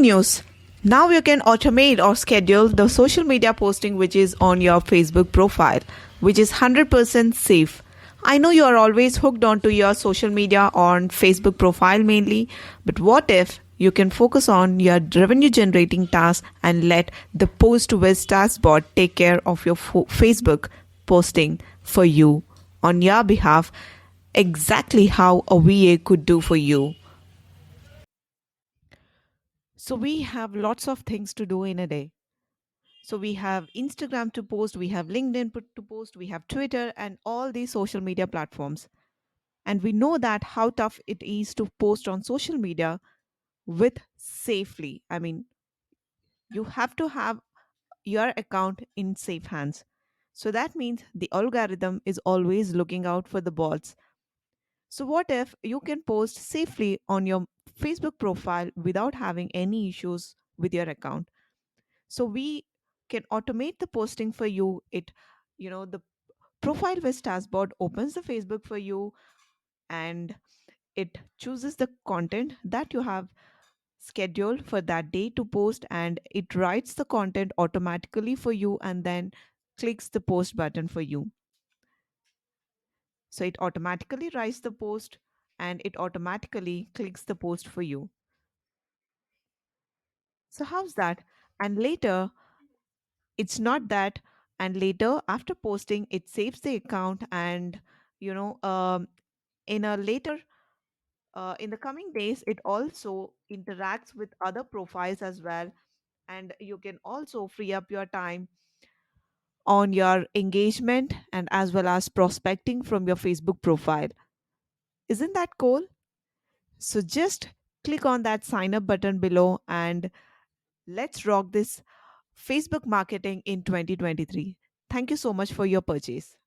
News. Now you can automate or schedule the social media posting which is on your Facebook profile, which is 100% safe. I know you are always hooked onto your social media on Facebook profile mainly, but what if you can focus on your revenue generating tasks and let the PostWiz Taskbot take care of your Facebook posting for you on your behalf, exactly how a VA could do for you. So we have lots of things to do in a day. So we have Instagram to post, we have LinkedIn to post, we have Twitter and all these social media platforms. And we know that how tough it is to post on social media with safely. I mean, you have to have your account in safe hands. So that means the algorithm is always looking out for the bots. So what if you can post safely on your Facebook profile without having any issues with your account? So we can automate the posting for you. The profile with Taskbot opens the Facebook for you, and it chooses the content that you have scheduled for that day to post, and it writes the content automatically for you and then clicks the post button for you. So it automatically writes the post and it automatically clicks the post for you. So how's that? And later, it's not that, and later after posting it saves the account, and you know um, in a later in the coming days it also interacts with other profiles as well, and you can also free up your time on your engagement and as well as prospecting from your Facebook profile. Isn't that cool? So just click on that sign up button below and let's rock this Facebook marketing in 2023. Thank you so much for your purchase.